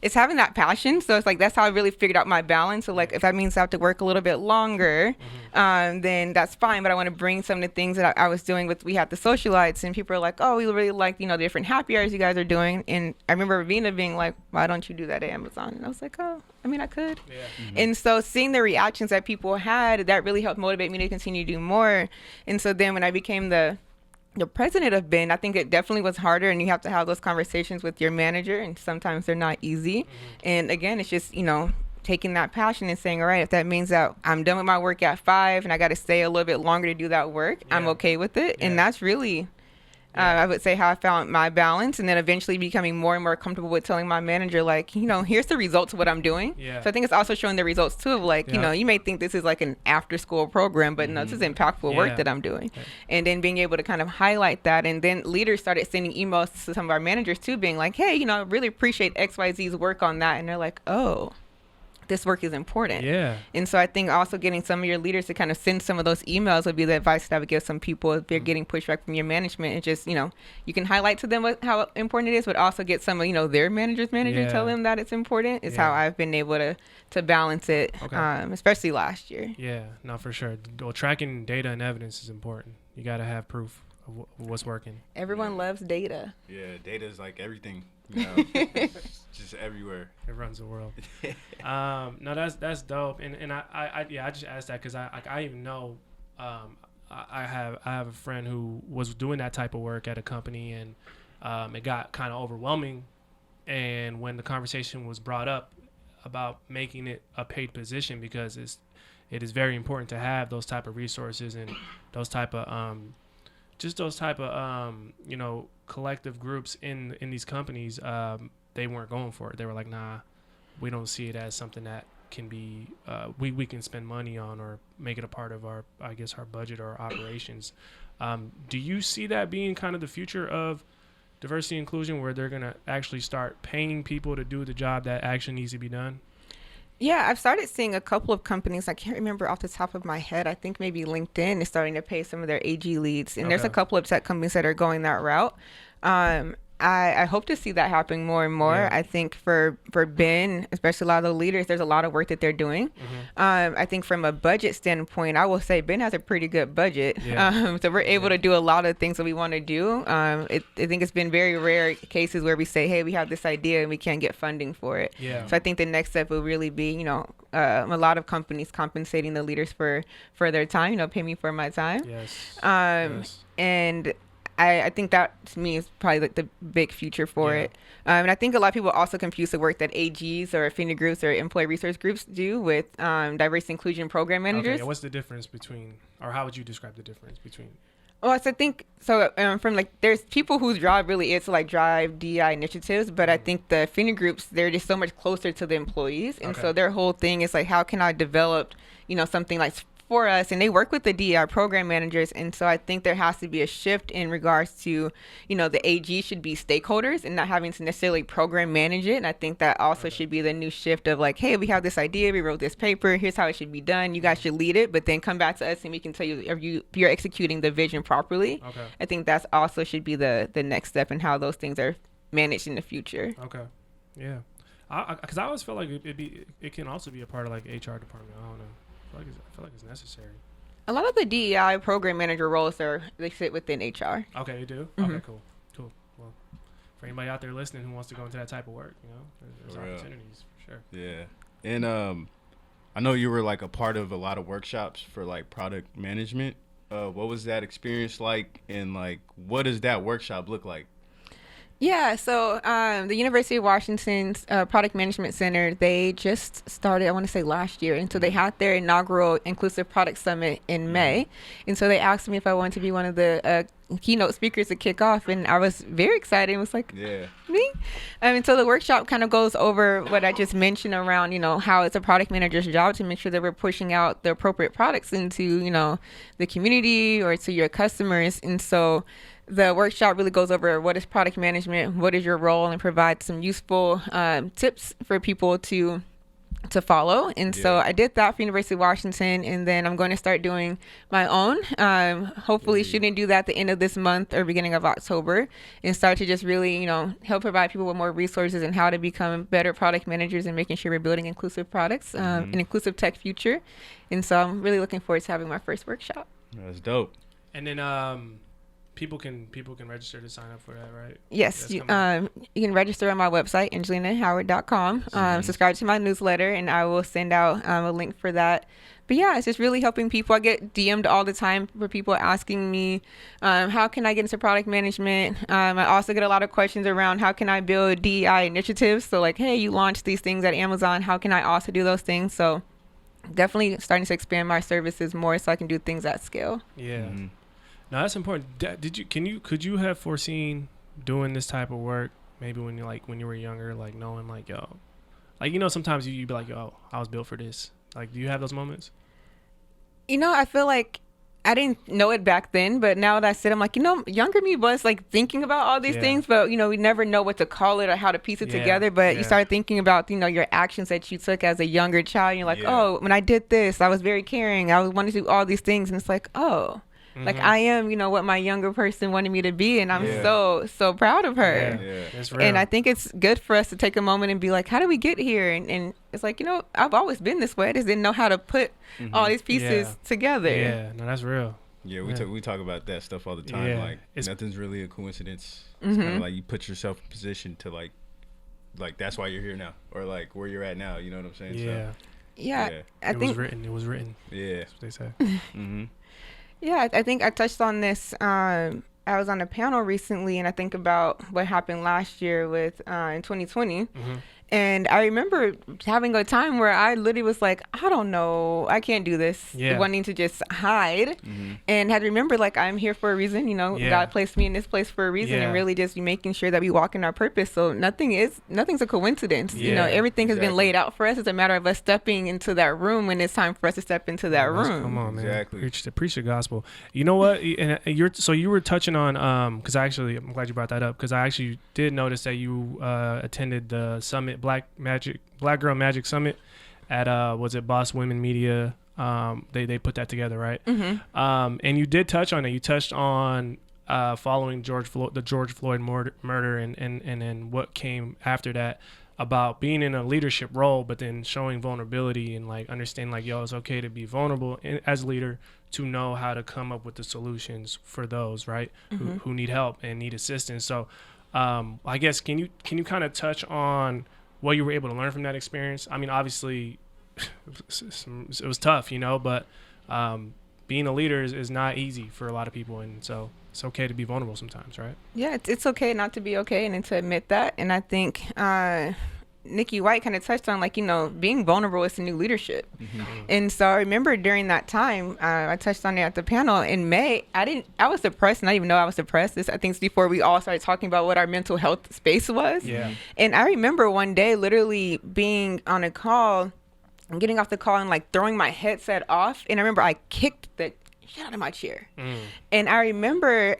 it's having that passion. So it's like, that's how I really figured out my balance. So like, if that means I have to work a little bit longer, then that's fine. But I want to bring some of the things that I was doing we had the socialites, and people are like, oh, we really like, you know, the different happy hours you guys are doing. And I remember Ravina being like, why don't you do that at Amazon? And I was like, oh, I mean, I could. Yeah. And so seeing the reactions that people had, that really helped motivate me to continue to do more. And so then when I became the president of Ben, I think it definitely was harder, and you have to have those conversations with your manager, and sometimes they're not easy. And again, it's just, you know, taking that passion and saying, all right, if that means that I'm done with my work at 5 and I got to stay a little bit longer to do that work, I'm okay with it. And that's really, I would say, how I found my balance, and then eventually becoming more and more comfortable with telling my manager, like, you know, here's the results of what I'm doing. So I think it's also showing the results too of, like, you know, you may think this is like an after school program, but no, this is impactful work that I'm doing. And then being able to kind of highlight that. And then leaders started sending emails to some of our managers too, being like, hey, you know, I really appreciate XYZ's work on that. And they're like, oh, this work is important. And so I think also getting some of your leaders to kind of send some of those emails would be the advice that I would give some people if they're getting pushback from your management. And just, you know, you can highlight to them how important it is, but also get some of, you know, their manager tell them that it's important. Is how I've been able to balance it, especially last year. Yeah, no, for sure. Well, tracking data and evidence is important. You got to have proof of what's working. Everyone loves data. Yeah, data is like everything. You know, it's just everywhere. It runs the world. No, that's dope. And I just asked that because I even know I have a friend who was doing that type of work at a company, and it got kind of overwhelming. And when the conversation was brought up about making it a paid position, because it is very important to have those type of resources and those type of you know, collective groups in these companies, they weren't going for it. They were like, nah, we don't see it as something that can be we can spend money on or make it a part of our budget or operations. Do you see that being kind of the future of diversity and inclusion, where they're gonna actually start paying people to do the job that actually needs to be done? Yeah, I've started seeing a couple of companies. I can't remember off the top of my head. I think maybe LinkedIn is starting to pay some of their AG leads. And there's a couple of tech companies that are going that route. I hope to see that happening more and more. I think for Ben, especially a lot of the leaders, there's a lot of work that they're doing. I think from a budget standpoint, I will say Ben has a pretty good budget. So we're able to do a lot of things that we want to do. I think it's been very rare cases where we say, hey, we have this idea and we can't get funding for it. So I think the next step will really be, you know, a lot of companies compensating the leaders for their time, you know, pay me for my time. And I think that, to me, is probably like the big future for it. And I think a lot of people also confuse the work that AGs or affinity groups or employee resource groups do with diversity inclusion program managers. What's the difference between, or how would you describe the difference between? Well, so I think, so from like, there's people whose job really is to like drive DEI initiatives, but I think the affinity groups, they're just so much closer to the employees. And so their whole thing is like, how can I develop, you know, something like for us, and they work with the DEI program managers. And so I think there has to be a shift in regards to, you know, the AG should be stakeholders and not having to necessarily program manage it. And I think that also should be the new shift of like, hey, we have this idea, we wrote this paper, here's how it should be done, you guys should lead it, but then come back to us and we can tell you if you're executing the vision properly. I think that's also should be the next step in how those things are managed in the future. Because I always feel like it can also be a part of like HR department. I don't know. I feel like it's necessary. A lot of the DEI program manager roles they sit within HR. Okay, you do? Okay, cool. Well, for anybody out there listening who wants to go into that type of work, you know, there's opportunities for sure. Yeah. And I know you were like a part of a lot of workshops for like product management. What was that experience like, and like what does that workshop look like? Yeah, so the University of Washington's Product Management Center, they just started, I want to say last year. And so they had their inaugural Inclusive Product Summit in May. And so they asked me if I wanted to be one of the keynote speakers to kick off. And I was very excited. It was like, me? And so the workshop kind of goes over what I just mentioned around, you know, how it's a product manager's job to make sure that we're pushing out the appropriate products into, you know, the community or to your customers. And so the workshop really goes over what is product management, what is your role, and provides some useful tips for people to follow. And so I did that for University of Washington, and then I'm going to start doing my own. Hopefully shooting to do that at the end of this month or beginning of October, and start to just really, you know, help provide people with more resources and how to become better product managers and making sure we're building inclusive products, an inclusive tech future. And so I'm really looking forward to having my first workshop. That's dope. And then people can register to sign up for that, right? Yes, you can register on my website, angelinahoward.com. Subscribe to my newsletter, and I will send out a link for that. But yeah, it's just really helping people. I get DM'd all the time for people asking me, how can I get into product management? I also get a lot of questions around how can I build DEI initiatives? So like, hey, you launched these things at Amazon. How can I also do those things? So definitely starting to expand my services more so I can do things at scale. Yeah. Mm-hmm. No, that's important. Could you have foreseen doing this type of work maybe when you were younger, like knowing like, yo, like, you know, sometimes you'd be like, yo, I was built for this. Like, do you have those moments? You know, I feel like I didn't know it back then, but now that I said, I'm like, you know, younger me was like thinking about all these things, but you know, we never know what to call it or how to piece it together. But you start thinking about, you know, your actions that you took as a younger child. And you're like, oh, when I did this, I was very caring. I wanted to do all these things. And it's like, oh, like I am, you know, what my younger person wanted me to be, and I'm so proud of her. That's real. And I think it's good for us to take a moment and be like, how did we get here? And it's like, you know, I've always been this way. I just didn't know how to put all these pieces together. Yeah, no, that's real. Yeah, we talk about that stuff all the time. Yeah. Like nothing's really a coincidence. It's kind of like you put yourself in position to like that's why you're here now, or like where you're at now. You know what I'm saying? Yeah. So, yeah. I think it was written. Yeah. That's what they say. Yeah, I think I touched on this. I was on a panel recently, and I think about what happened last year with in 2020. And I remember having a time where I literally was like, I don't know, I can't do this. Wanting to just hide. And had to remember, like, I'm here for a reason. You know, God placed me in this place for a reason, and really just making sure that we walk in our purpose. So nothing's a coincidence. You know, everything has been laid out for us. It's a matter of us stepping into that room when it's time for us to step into that room. Come on, man. Preach the gospel. You know what? And you were touching on, because I'm glad you brought that up, because I actually did notice that you attended the summit, Black Girl Magic Summit at was it Boss Women Media? They put that together, right? And you did touch on it. You touched on following the George Floyd murder and then what came after that, about being in a leadership role, but then showing vulnerability and like understanding like, yo, it's okay to be vulnerable as a leader, to know how to come up with the solutions for those, right, who need help and need assistance. So I guess can you kind of touch on what you were able to learn from that experience? I mean, obviously it was tough, you know, but being a leader is not easy for a lot of people, and so it's okay to be vulnerable sometimes, right? Yeah, it's okay not to be okay, and then to admit that. And I think Nikki White kind of touched on, like, you know, being vulnerable is the new leadership. And so I remember during that time, I touched on it at the panel in May. I was depressed, and I didn't even know I was depressed. I think it's before we all started talking about what our mental health space was. And I remember one day literally being on a call and getting off the call and like throwing my headset off. And I remember I kicked the shit out of my chair. And I remember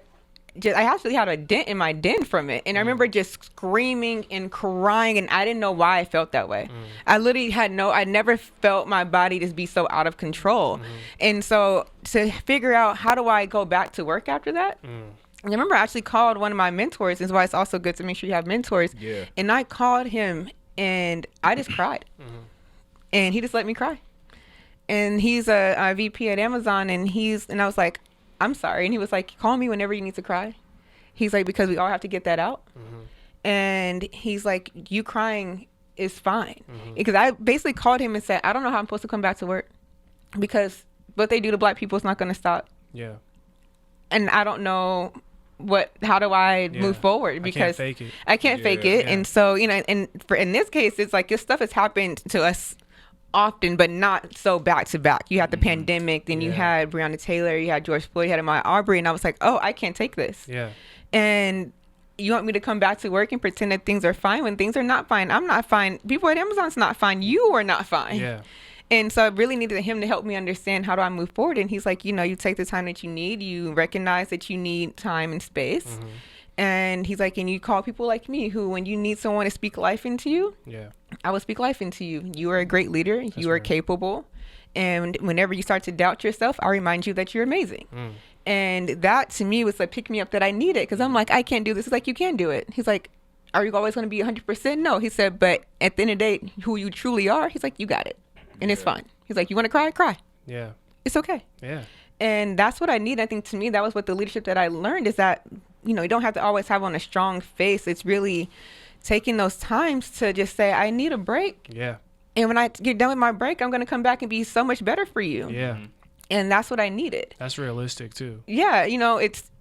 I actually had a dent in my den from it. And I remember just screaming and crying, and I didn't know why I felt that way. I literally I never felt my body just be so out of control. And so to figure out how do I go back to work after that, and I remember I actually called one of my mentors. That's why it's also good to make sure you have mentors. And I called him, and I just cried. And he just let me cry. And he's a VP at Amazon, and I was like, I'm sorry. And he was like, call me whenever you need to cry. He's like, because we all have to get that out. And he's like, you crying is fine. Because I basically called him and said, I don't know how I'm supposed to come back to work because what they do to black people is not going to stop. Yeah. And I don't know how do I move forward because I can't fake it. And so, you know, and in this case, it's like this stuff has happened to us often, but not so back to back. You had the pandemic, then you had Breonna Taylor, you had George Floyd, you had Ahmaud Arbery, and I was like, oh, I can't take this. Yeah. And you want me to come back to work and pretend that things are fine when things are not fine? I'm not fine. People at Amazon's not fine. You are not fine. Yeah. And so I really needed him to help me understand how do I move forward. And he's like, you know, you take the time that you need. You recognize that you need time and space. And he's like, and you call people like me who, when you need someone to speak life into you, I will speak life into you. You are a great leader. You are capable. And whenever you start to doubt yourself, I remind you that you're amazing. And that to me was like pick me up that I needed because I'm like, I can't do this. He's like, you can do it. He's like, are you always going to be 100%? No. He said, but at the end of the day, who you truly are, he's like, you got it. And it's fine. He's like, you want to cry? Cry. Yeah. It's okay. Yeah. And that's what I need. I think to me, that was what the leadership that I learned is that, you know, you don't have to always have on a strong face. It's really taking those times to just say, I need a break. Yeah. And when I get done with my break, I'm going to come back and be so much better for you. Yeah. And that's what I needed. That's realistic too. Yeah. You know,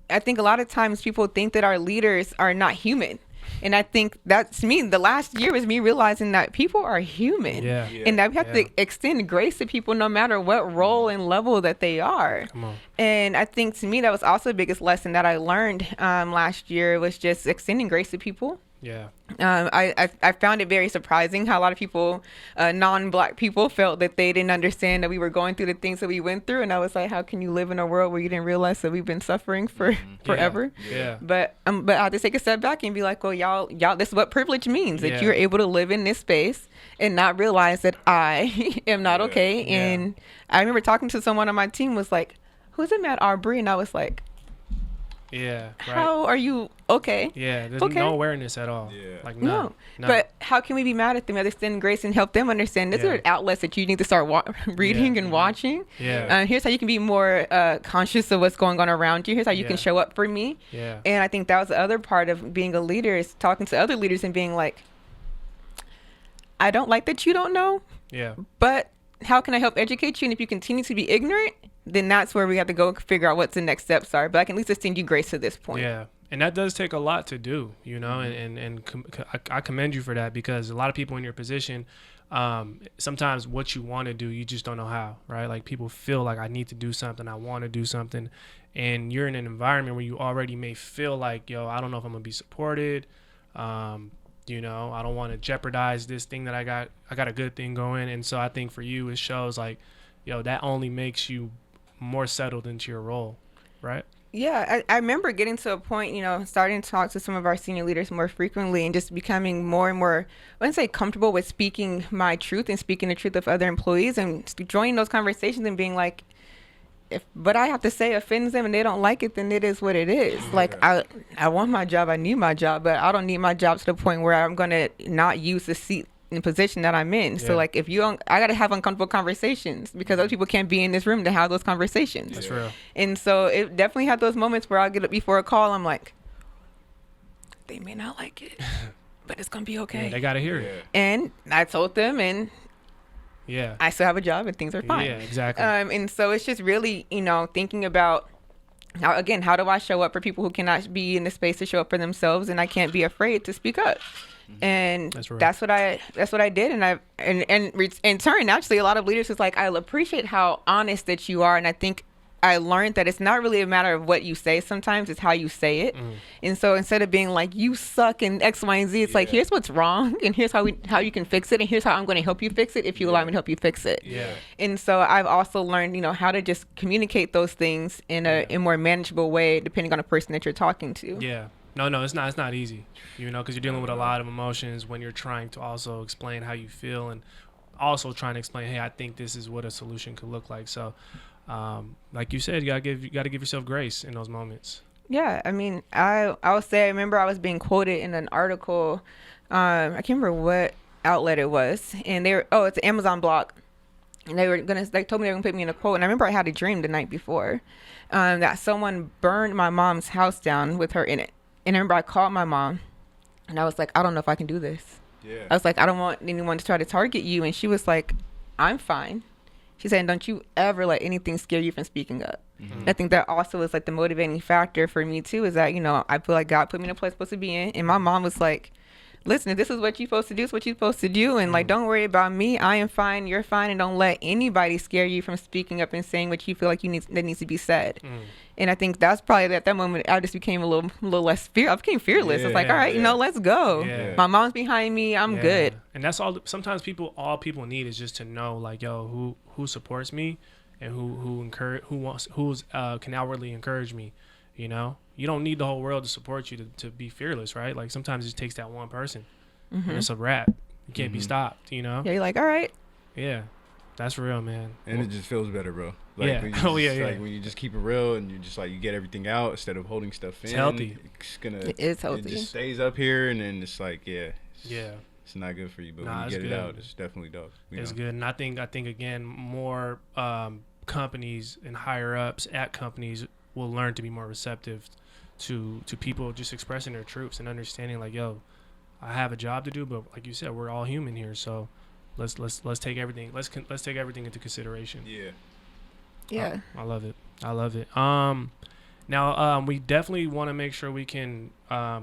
I think a lot of times people think that our leaders are not human. And I think that's me. The last year was me realizing that people are human. Yeah. And that we have to extend grace to people no matter what role and level that they are. Come on. And I think to me, that was also the biggest lesson that I learned last year was just extending grace to people. Yeah. I found it very surprising how a lot of people, non-black people, felt that they didn't understand that we were going through the things that we went through. And I was like, how can you live in a world where you didn't realize that we've been suffering for forever? Yeah. But I have to take a step back and be like, well, y'all, this is what privilege means, that you're able to live in this space and not realize that I am not okay. And I remember talking to someone on my team was like, who's Ahmaud Arbery? And I was like, yeah. Right. How are you okay? Yeah. There's no awareness at all. Yeah. Like no. But how can we be mad at them? Extend grace and help them understand these are outlets that you need to start reading and watching. Yeah. Here's how you can be more conscious of what's going on around you. Here's how you can show up for me. Yeah. And I think that was the other part of being a leader is talking to other leaders and being like, I don't like that you don't know. Yeah. But how can I help educate you? And if you continue to be ignorant, then that's where we have to go figure out what the next steps are. But I can at least extend you grace to this point. Yeah. And that does take a lot to do, you know, and I commend you for that because a lot of people in your position, sometimes what you want to do, you just don't know how, right? Like people feel like I need to do something. I want to do something. And you're in an environment where you already may feel like, yo, I don't know if I'm going to be supported. You know, I don't want to jeopardize this thing that I got a good thing going. And so I think for you, it shows like, yo, that only makes you more settled into your role, right? Yeah, I remember getting to a point, you know, starting to talk to some of our senior leaders more frequently and just becoming more and more, I wouldn't say comfortable with speaking my truth and speaking the truth of other employees and joining those conversations and being like, if what I have to say offends them and they don't like it, then it is what it is. Like, I want my job, I need my job, but I don't need my job to the point where I'm going to not use the seat and position that I'm in. So like if I got to have uncomfortable conversations because other people can't be in this room to have those conversations. That's real. And so it definitely had those moments where I'll get up before a call. I'm like, they may not like it, but it's going to be okay. Yeah, they got to hear it. And I told them and I still have a job and things are fine. Yeah, exactly. And so it's just really, you know, thinking about how do I show up for people who cannot be in the space to show up for themselves, and I can't be afraid to speak up. And that's what I did. And in turn, actually, a lot of leaders was like, I appreciate how honest that you are. And I think I learned that it's not really a matter of what you say. Sometimes it's how you say it. And so instead of being like, you suck and X, Y, and Z, it's like, here's what's wrong. And here's how you can fix it. And here's how I'm going to help you fix it if you allow me to help you fix it. Yeah. And so I've also learned, you know, how to just communicate those things in a more manageable way, depending on the person that you're talking to. Yeah. No, it's not easy, you know, because you're dealing with a lot of emotions when you're trying to also explain how you feel and also trying to explain, hey, I think this is what a solution could look like. So, like you said, you gotta give yourself grace in those moments. Yeah, I mean, I would say I remember I was being quoted in an article. I can't remember what outlet it was, and it's an Amazon blog, and they told me they were gonna put me in a quote. And I remember I had a dream the night before that someone burned my mom's house down with her in it. And I remember I called my mom and I was like, I don't know if I can do this. I was like, I don't want anyone to try to target you. And she was like, I'm fine. She said, don't you ever let anything scare you from speaking up. I think that also is like the motivating factor for me too, is that, you know, I feel like God put me in a place I'm supposed to be in. And my mom was like, listen, if this is what you're supposed to do, it's what you're supposed to do. And like, don't worry about me. I am fine. You're fine. And don't let anybody scare you from speaking up and saying what you feel like that needs to be said. And I think that's probably at that moment, I just became a little less I became fearless. It's like, all right, you know, let's go. My mom's behind me. I'm good. And that's all. Sometimes all people need is just to know, like, yo, who supports me, and who can outwardly encourage me. You know, you don't need the whole world to support you to be fearless, right? Like sometimes it just takes that one person. And it's a wrap. You can't be stopped. You know. Yeah, you're like, all right. Yeah, that's real, man. And it just feels better, bro. Like, when you like when you just keep it real and you just like you get everything out instead of holding stuff in. It's healthy. It's healthy. It just stays up here, and then it's like it's not good for you. But when you get it out, it's definitely dope. It's good, and I think again, more companies and higher ups at companies will learn to be more receptive to people just expressing their truths and understanding, like, yo, I have a job to do, but like you said, we're all human here, so let's take everything take everything into consideration. Yeah. I love it. Now we definitely want to make sure we can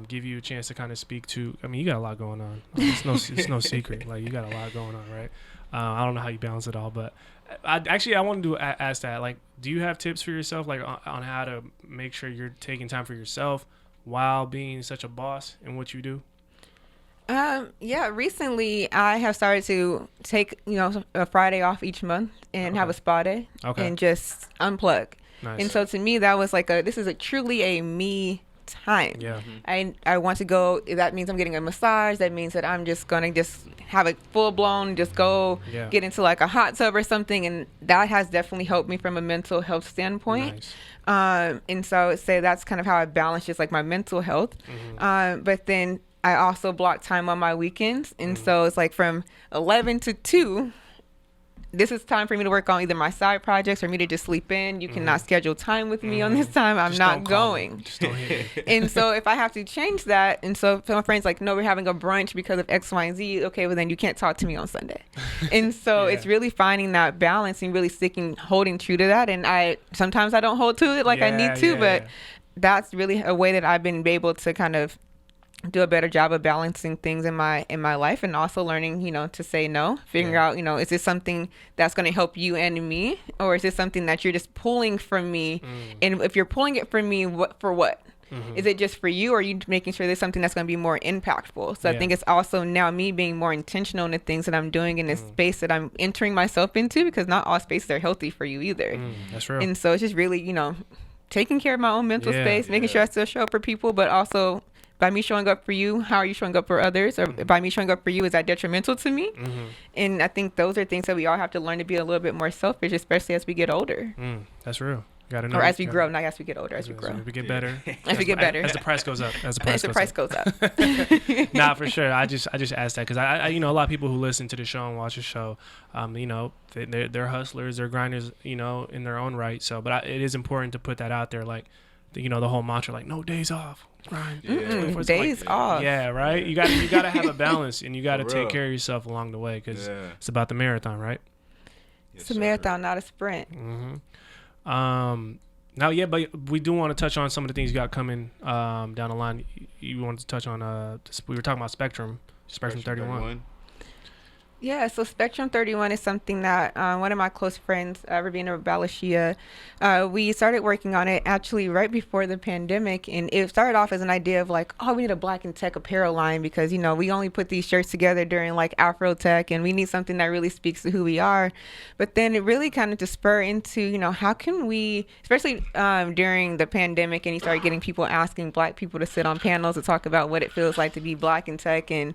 give you a chance to kind of speak to. I mean, you got a lot going on. It's no secret. Like, you got a lot going on, right? I don't know how you balance it all, but I wanted to ask that. Like, do you have tips for yourself, like on how to make sure you're taking time for yourself while being such a boss in what you do? Recently I have started to take, you know, a Friday off each month and have a spa day and just unplug. Nice. And so to me, that was like this is truly a me time. Yeah. I want to go. That means I'm getting a massage. That means that I'm just going to just have a full blown, just go get into like a hot tub or something. And that has definitely helped me from a mental health standpoint. Nice. And so I would say that's kind of how I balance just like my mental health. But then I also block time on my weekends. And so it's like from 11 to 2, this is time for me to work on either my side projects or me to just sleep in. You cannot schedule time with me on this time. I'm just not going. Just don't hit me. And so if I have to change that, and so if my friends like, no, we're having a brunch because of X, Y, and Z. Okay, well then you can't talk to me on Sunday. And so it's really finding that balance and really holding true to that. And sometimes I don't hold to it like I need to, but that's really a way that I've been able to kind of do a better job of balancing things in my life, and also learning, you know, to say no, figuring out, you know, is this something that's going to help you and me, or is this something that you're just pulling from me? And if you're pulling it from me, for what? Is it just for you, or are you making sure there's something that's going to be more impactful? So I think it's also now me being more intentional in the things that I'm doing in this space that I'm entering myself into, because not all spaces are healthy for you either. That's real. And so it's just really, you know, taking care of my own mental space, making sure I still show up for people, but also by me showing up for you, how are you showing up for others? Or by me showing up for you, is that detrimental to me? And I think those are things that we all have to learn to be a little bit more selfish, especially as we get older. That's real. Gotta know. Or as we grow, not as we get older, as we grow. As we get better. As we get better. As the price goes up. As the price goes up. Nah, for sure. I just asked that because I you know, a lot of people who listen to the show and watch the show, you know, they're hustlers, they're grinders, you know, in their own right. So, but it is important to put that out there, like, you know, the whole mantra, like, no days off. Grind. Days off. Yeah, right. You gotta have a balance, and you gotta take care of yourself along the way, because it's about the marathon, right? It's a marathon, not a sprint. Now, but we do want to touch on some of the things you got coming down the line. You wanted to touch on we were talking about Spectrum 31. Yeah, so Spectrum 31 is something that one of my close friends, Rabina Balashia, we started working on it actually right before the pandemic. And it started off as an idea of like, oh, we need a Black and Tech apparel line because, you know, we only put these shirts together during like Afro Tech, and we need something that really speaks to who we are. But then it really kind of to spur into, you know, how can we, especially during the pandemic, and you started getting people asking Black people to sit on panels to talk about what it feels like to be Black in tech. And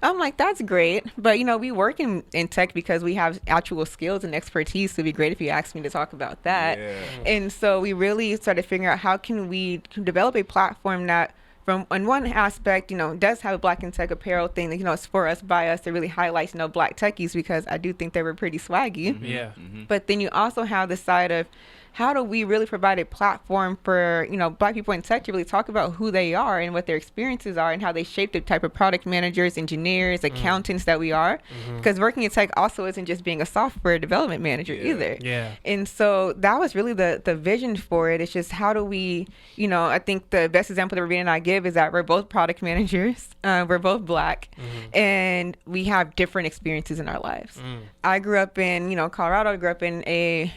I'm like, that's great. But, you know, we work in tech because we have actual skills and expertise. So it'd be great if you asked me to talk about that. And so we really started figuring out how can we develop a platform that, from on one aspect, you know, does have a Black and Tech apparel thing that, you know, it's for us, by us, to really highlight, you know, Black techies, because I do think they were pretty swaggy. But then you also have the side of how do we really provide a platform for, Black people in tech to really talk about who they are and what their experiences are and how they shape the type of product managers, engineers, accountants that we are. Because working in tech also isn't just being a software development manager either. Yeah. And so that was really the vision for it. It's just how do we, I think the best example that Ravina and I give is that we're both product managers. We're both Black, and we have different experiences in our lives. I grew up in, Colorado. I grew up in a,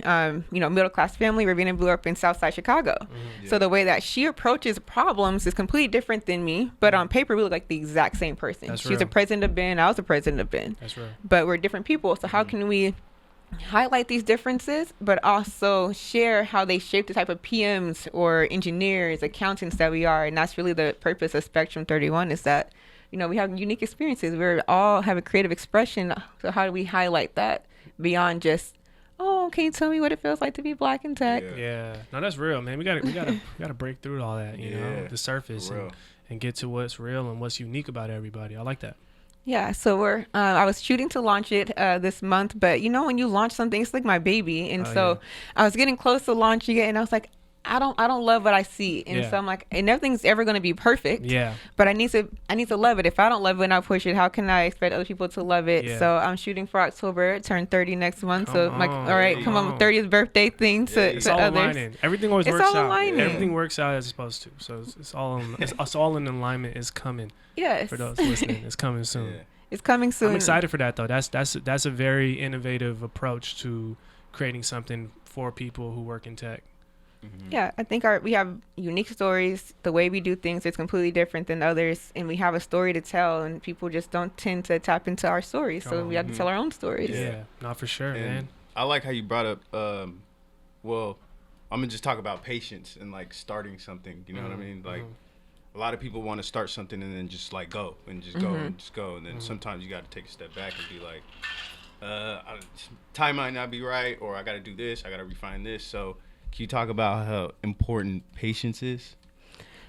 middle-class family. Ravina grew up in Southside Chicago. So the way that she approaches problems is completely different than me, but on paper, we look like the exact same person. She's a president of Ben. I was a president of Ben. That's right. But we're different people. So how can we highlight these differences, but also share how they shape the type of PMs or engineers, accountants that we are? And that's really the purpose of Spectrum 31, is that, we have unique experiences. We all have a creative expression. So how do we highlight that beyond just, oh, can you tell me what it feels like to be Black in tech? Yeah. No, that's real, man. We gotta break through all that, you know, the surface, and get to what's real and what's unique about everybody. I like that. Yeah, so I was shooting to launch it this month, but when you launch something, it's like my baby, and I was getting close to launching it, and I was like, I don't love what I see, and so I'm like, and nothing's ever going to be perfect. Yeah. But I need to love it. If I don't love it and I push it, how can I expect other people to love it? Yeah. So I'm shooting for October. Turn 30 next month. I'm like, all right, come on, 30th birthday thing to it's all others. Aligning. Everything always works out. Everything works out as it's supposed to. So it's all in alignment. Is coming. Yes. For those listening, it's coming soon. Yeah. It's coming soon. I'm excited for that though. That's a very innovative approach to creating something for people who work in tech. Yeah, I think we have unique stories. The way we do things is completely different than others, and we have a story to tell, and people just don't tend to tap into our stories, so we have to tell our own stories. Yeah, not for sure, man. I like how you brought up, well, I'm going to just talk about patience and, like, starting something, you know what I mean? Like, a lot of people want to start something and then just, like, go, and just go, and just go, and then sometimes you got to take a step back and be like, time might not be right, or I got to do this, I got to refine this, so... Can you talk about how important patience is?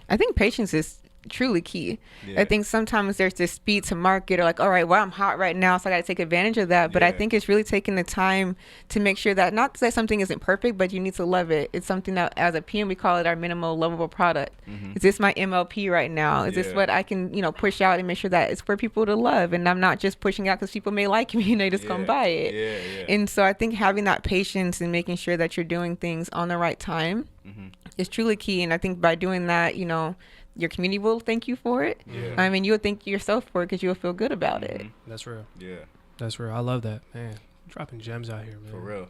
I think patience is truly key. Yeah. I think sometimes there's this speed to market, or like, all right, well, I'm hot right now, so I got to take advantage of that. But I think it's really taking the time to make sure that, not that something isn't perfect, but you need to love it. It's something that, as a PM, we call it our minimal lovable product. Is this my MLP right now? Is this what I can, push out and make sure that it's for people to love? And I'm not just pushing out because people may like me and they just come buy it. And so I think having that patience and making sure that you're doing things on the right time is truly key. And I think by doing that, your community will thank you for it. Yeah. I mean, you'll thank yourself for it because you'll feel good about it. That's real. Yeah. That's real. I love that, man. Dropping gems out here, man. For real.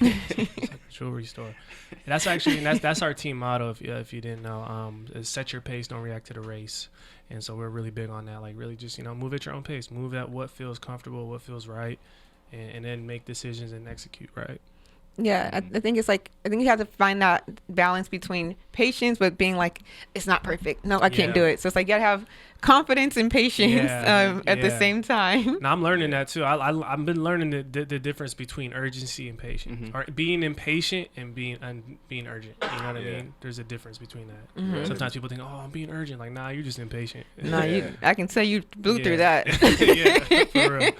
It's like a jewelry store. And that's actually that's our team motto. If you didn't know, is set your pace, don't react to the race. And so we're really big on that. Like really, just move at your own pace. Move at what feels comfortable, what feels right, and then make decisions and execute right. Yeah, I think it's like, I think you have to find that balance between patience but being like, it's not perfect. No, I can't do it. So it's like you gotta have confidence and patience at the same time. Now I'm learning that too. I've been learning the difference between urgency and patience, or being impatient and being urgent. You know what I mean? There's a difference between that. Sometimes people think, oh, I'm being urgent. Like, nah, you're just impatient. Nah, I can tell you blew through that. Yeah, for real.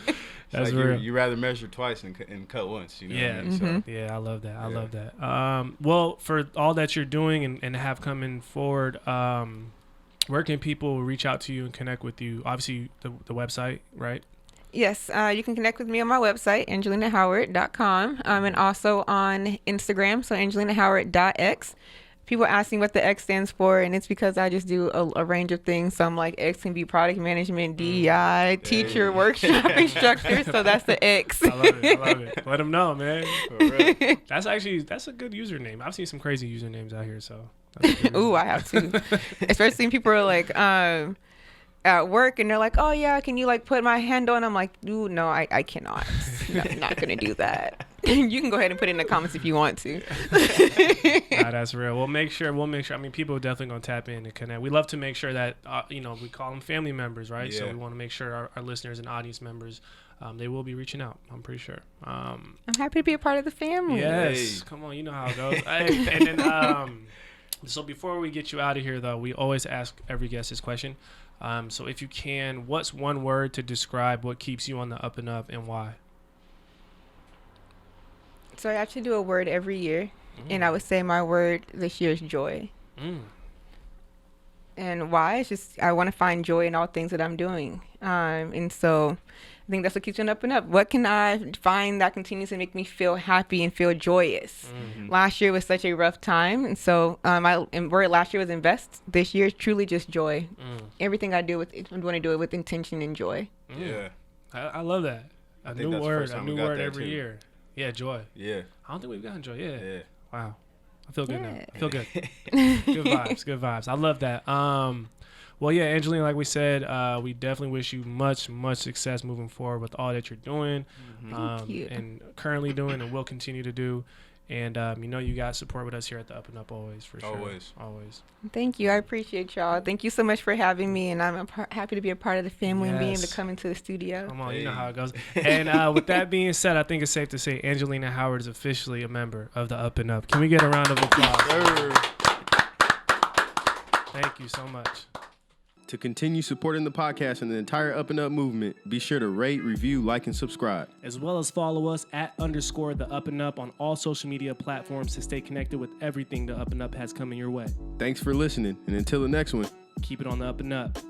That's like real. You rather measure twice and cut once, you know? Yeah, what I mean? So. Yeah, I love that. I love that. Well, for all that you're doing and have coming forward, where can people reach out to you and connect with you? Obviously, the website, right? Yes, you can connect with me on my website, angelinahoward.com, and also on Instagram, so angelinahoward.x. People ask me what the X stands for, and it's because I just do a range of things. So I'm like, X can be product management, DEI, teacher, workshop instructor. So that's the X. I love it. Let them know, man. For real. That's a good username. I've seen some crazy usernames out here, so. Ooh, I have too. Especially when people are like, at work and they're like, oh yeah, can you like put my handle? And I'm like, ooh, no, I cannot. No, I'm not gonna do that. You can go ahead and put it in the comments if you want to. Nah, that's real. We'll make sure. I mean, people are definitely gonna tap in and connect. We love to make sure that we call them family members, right? Yeah. So we want to make sure our listeners and audience members, they will be reaching out. I'm pretty sure. I'm happy to be a part of the family. Yes, come on, you know how it goes. And then, so before we get you out of here, though, we always ask every guest this question. So if you can, what's one word to describe what keeps you on the up and up and why? So I actually do a word every year, And I would say my word this year is joy. And why? It's just I want to find joy in all things that I'm doing. And so I think that's what keeps me up and up. What can I find that continues to make me feel happy and feel joyous? Last year was such a rough time. And so and word last year was invest. This year is truly just joy. Everything I do I'm going to do it with intention and joy. Yeah. I love that. A new word every year. Yeah, joy. Yeah. I don't think we've gotten joy. Yeah. Yeah. Wow. I feel good now. I feel good. Good vibes. I love that. Well, yeah, Angelina, like we said, we definitely wish you much success moving forward with all that you're doing, Thank you. and currently doing, and will continue to do. And you got support with us here at the UpNUp always, for sure. Always. Thank you. I appreciate y'all. Thank you so much for having me, and I'm happy to be a part of the family and being able to come into the studio. Come on, you know how it goes. And with that being said, I think it's safe to say Angelina Howard is officially a member of the UpNUp. Can we get a round of applause? Thank you so much. To continue supporting the podcast and the entire UpNUp movement, be sure to rate, review, like, and subscribe. As well as follow us at _the UpNUp on all social media platforms to stay connected with everything the UpNUp has coming your way. Thanks for listening, and until the next one, keep it on the UpNUp.